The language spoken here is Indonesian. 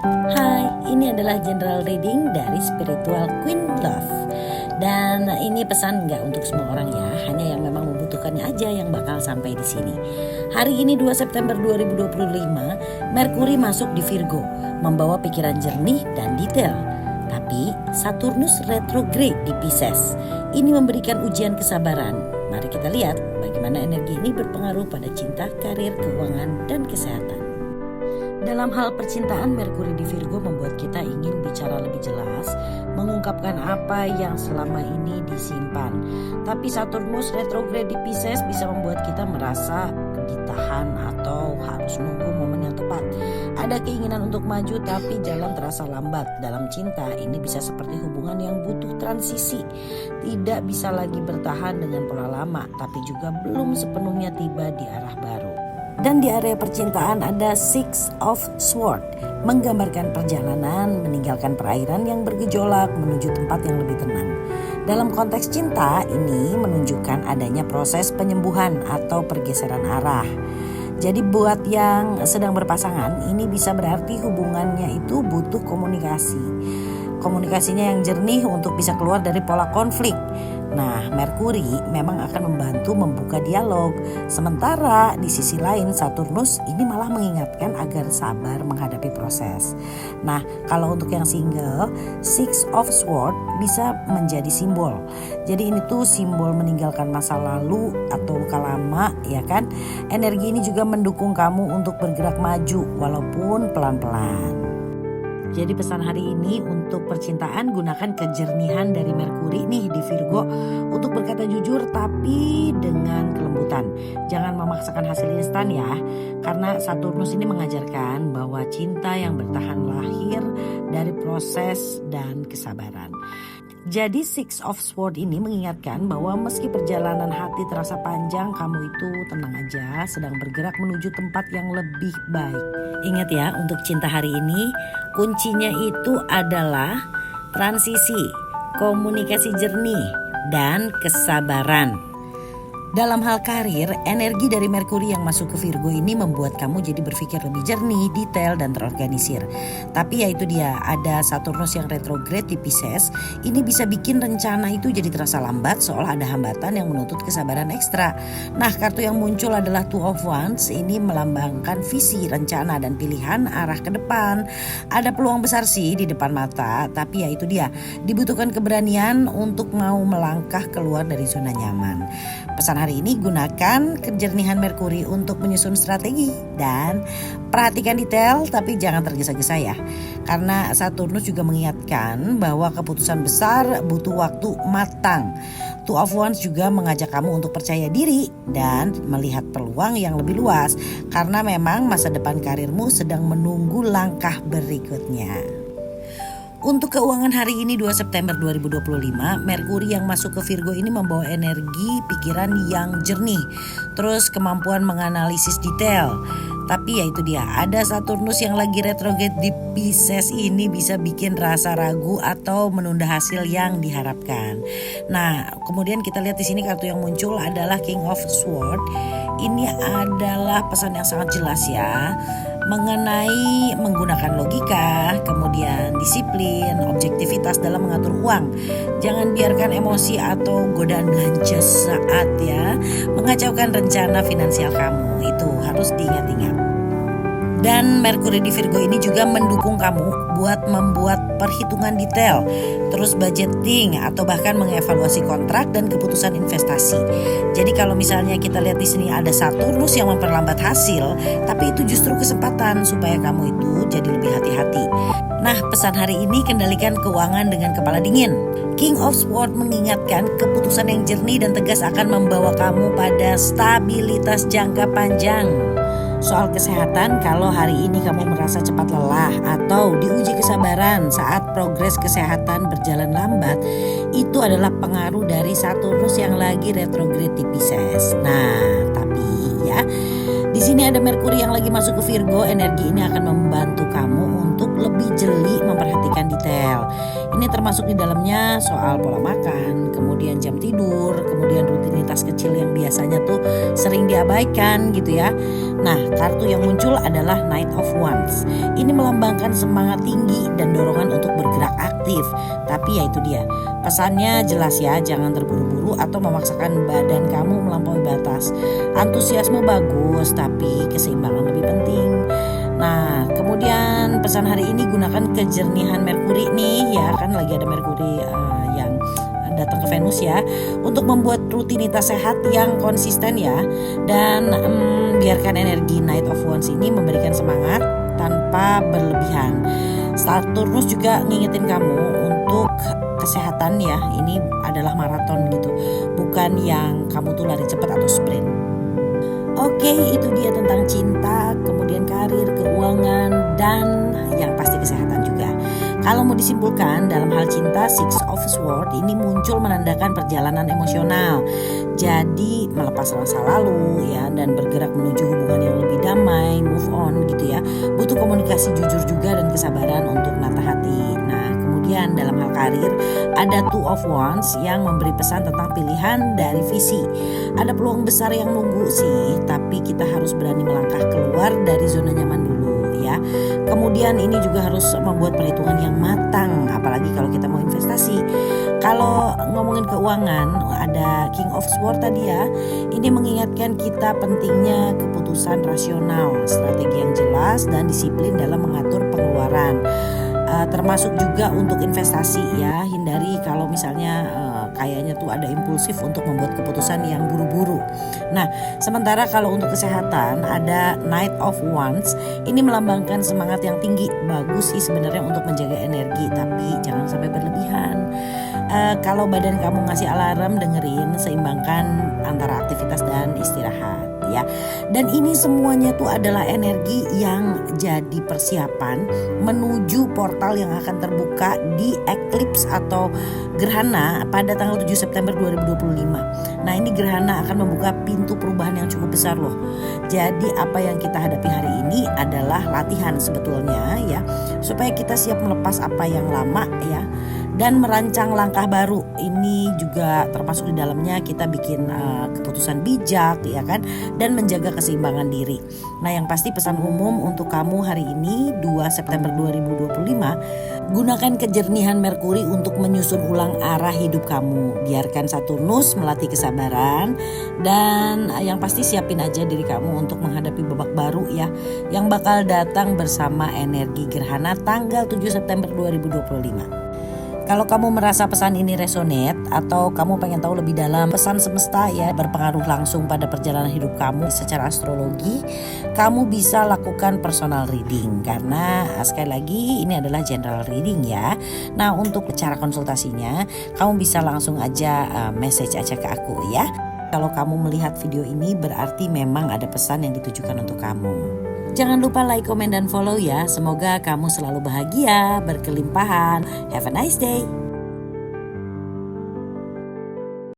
Hai, ini adalah general reading dari Spiritual Queen Love. Dan ini pesan nggak untuk semua orang ya, hanya yang memang membutuhkannya aja yang bakal sampai di sini. Hari ini 2 September 2025, Merkuri masuk di Virgo, membawa pikiran jernih dan detail. Tapi Saturnus retrograde di Pisces. Ini memberikan ujian kesabaran. Mari kita lihat bagaimana energi ini berpengaruh pada cinta, karir, keuangan, dan kesehatan. Dalam hal percintaan, Merkuri di Virgo membuat kita ingin bicara lebih jelas, mengungkapkan apa yang selama ini disimpan. Tapi Saturnus retrograde di Pisces bisa membuat kita merasa ditahan atau harus nunggu momen yang tepat. Ada keinginan untuk maju tapi jalan terasa lambat. Dalam cinta ini bisa seperti hubungan yang butuh transisi. Tidak bisa lagi bertahan dengan pola lama, tapi juga belum sepenuhnya tiba di arah baru. Dan di area percintaan ada Six of Swords, menggambarkan perjalanan meninggalkan perairan yang bergejolak menuju tempat yang lebih tenang. Dalam konteks cinta ini menunjukkan adanya proses penyembuhan atau pergeseran arah. Jadi buat yang sedang berpasangan, ini bisa berarti hubungannya itu butuh komunikasi. Komunikasinya yang jernih untuk bisa keluar dari pola konflik. Nah, Merkuri memang akan membantu membuka dialog. Sementara di sisi lain Saturnus ini malah mengingatkan agar sabar menghadapi proses. Nah, kalau untuk yang single, Six of Swords bisa menjadi simbol. Jadi ini tuh simbol meninggalkan masa lalu atau luka lama, ya kan? Energi ini juga mendukung kamu untuk bergerak maju walaupun pelan-pelan. Jadi pesan hari ini untuk percintaan, gunakan kejernihan dari Merkuri nih di Virgo untuk berkata jujur tapi dengan kelembutan. Jangan memaksakan hasil instan ya, karena Saturnus ini mengajarkan bahwa cinta yang bertahan lahir dari proses dan kesabaran. Jadi Six of Swords ini mengingatkan bahwa meski perjalanan hati terasa panjang, kamu itu tenang aja, sedang bergerak menuju tempat yang lebih baik. Ingat ya, untuk cinta hari ini, kuncinya itu adalah transisi, komunikasi jernih, dan kesabaran. Dalam hal karir, energi dari Merkuri yang masuk ke Virgo ini membuat kamu jadi berpikir lebih jernih, detail, dan terorganisir. Tapi ya itu dia, ada Saturnus yang retrograde di Pisces. Ini bisa bikin rencana itu jadi terasa lambat, seolah ada hambatan yang menuntut kesabaran ekstra. Nah, kartu yang muncul adalah Two of Wands. Ini melambangkan visi, rencana, dan pilihan arah ke depan. Ada peluang besar sih di depan mata, tapi ya itu dia, dibutuhkan keberanian untuk mau melangkah keluar dari zona nyaman. Pesan hari ini, gunakan kejernihan Merkuri untuk menyusun strategi dan perhatikan detail tapi jangan tergesa-gesa ya. Karena Saturnus juga mengingatkan bahwa keputusan besar butuh waktu matang. Two of Wands juga mengajak kamu untuk percaya diri dan melihat peluang yang lebih luas, karena memang masa depan karirmu sedang menunggu langkah berikutnya. Untuk keuangan hari ini 2 September 2025, Merkuri yang masuk ke Virgo ini membawa energi pikiran yang jernih, terus kemampuan menganalisis detail. Tapi ya itu dia, ada Saturnus yang lagi retrograde di Pisces ini bisa bikin rasa ragu atau menunda hasil yang diharapkan. Nah, kemudian kita lihat di sini kartu yang muncul adalah King of Swords. Ini adalah pesan yang sangat jelas ya, mengenai menggunakan logika, kemudian disiplin, objektivitas dalam mengatur uang. Jangan biarkan emosi atau godaan belanja saat ya mengacaukan rencana finansial kamu. Itu harus diingat-ingat. Dan Merkuri di Virgo ini juga mendukung kamu buat membuat perhitungan detail, terus budgeting atau bahkan mengevaluasi kontrak dan keputusan investasi. Jadi kalau misalnya kita lihat di sini ada Saturnus yang memperlambat hasil, tapi itu justru kesempatan supaya kamu itu jadi lebih hati-hati. Nah, pesan hari ini, kendalikan keuangan dengan kepala dingin. King of Swords mengingatkan keputusan yang jernih dan tegas akan membawa kamu pada stabilitas jangka panjang. Soal kesehatan, kalau hari ini kamu merasa cepat lelah atau diuji kesabaran saat progres kesehatan berjalan lambat, itu adalah pengaruh dari Saturnus yang lagi retrograde di Pisces. Nah, tapi ya, di sini ada Merkuri yang lagi masuk ke Virgo. Energi ini akan membantu kamu untuk lebih jeli memperhatikan detail. Ini termasuk di dalamnya soal pola makan, kemudian jam tidur, kemudian rutinitas kecil yang biasanya tuh sering diabaikan gitu ya. Nah, kartu yang muncul adalah Knight of Wands. Ini melambangkan semangat tinggi dan dorongan untuk bergerak aktif. Tapi ya itu dia, pesannya jelas ya, jangan terburu-buru atau memaksakan badan kamu melampaui batas. Antusiasme bagus, tapi keseimbangan lebih penting. Nah, kemudian pesan hari ini, gunakan kejernihan Merkuri nih ya, kan lagi ada Merkuri yang datang ke Venus ya, untuk membuat rutinitas sehat yang konsisten ya. Dan biarkan energi Knight of Wands ini memberikan semangat tanpa berlebihan. Saturnus juga ngingetin kamu untuk kesehatan ya, ini adalah maraton gitu, bukan yang kamu tuh lari cepat atau sprint. Oke, itu dia tentang cinta, kemudian karir, keuangan, dan yang pasti kesehatan juga. Kalau mau disimpulkan dalam hal cinta, Six of Swords ini muncul menandakan perjalanan emosional. Jadi melepas masa lalu ya, dan bergerak menuju hubungan yang lebih damai, move on gitu ya. Butuh komunikasi jujur juga dan kesabaran untuk menata hati. Nah, kemudian dalam hal karir ada Two of Wands yang memberi pesan tentang pilihan dari visi. Ada peluang besar yang nunggu sih, tapi kita harus berani melangkah keluar dari zona nyaman dulu ya. Kemudian ini juga harus membuat perhitungan yang matang, apalagi kalau kita mau investasi. Kalau ngomongin keuangan, ada King of Swords tadi ya. Ini mengingatkan kita pentingnya keputusan rasional, strategi yang jelas, dan disiplin dalam mengatur pengeluaran. Termasuk juga untuk investasi ya, hindari kalau misalnya kayaknya tuh ada impulsif untuk membuat keputusan yang buru-buru. Nah, sementara kalau untuk kesehatan ada Knight of Wands, ini melambangkan semangat yang tinggi. Bagus sih sebenarnya untuk menjaga energi, tapi jangan sampai berlebihan. Kalau badan kamu ngasih alarm, dengerin, seimbangkan antara aktivitas dan istirahat ya. Dan ini semuanya tuh adalah energi yang jadi persiapan menuju portal yang akan terbuka di eclipse atau gerhana pada tanggal 7 September 2025. Nah, ini gerhana akan membuka pintu perubahan yang cukup besar loh. Jadi apa yang kita hadapi hari ini adalah latihan sebetulnya ya, supaya kita siap melepas apa yang lama ya, dan merancang langkah baru. Ini juga termasuk di dalamnya kita bikin keputusan bijak ya kan, dan menjaga keseimbangan diri. Nah, yang pasti pesan umum untuk kamu hari ini 2 September 2025, gunakan kejernihan Merkuri untuk menyusun ulang arah hidup kamu. Biarkan Saturnus melatih kesabaran, dan yang pasti siapin aja diri kamu untuk menghadapi babak baru ya, yang bakal datang bersama energi gerhana tanggal 7 September 2025. Kalau kamu merasa pesan ini resonate atau kamu pengen tahu lebih dalam pesan semesta ya, berpengaruh langsung pada perjalanan hidup kamu secara astrologi, kamu bisa lakukan personal reading, karena sekali lagi ini adalah general reading ya. Nah, untuk cara konsultasinya kamu bisa langsung aja message aja ke aku ya. Kalau kamu melihat video ini berarti memang ada pesan yang ditujukan untuk kamu. Jangan lupa like, komen, dan follow ya. Semoga kamu selalu bahagia, berkelimpahan. Have a nice day.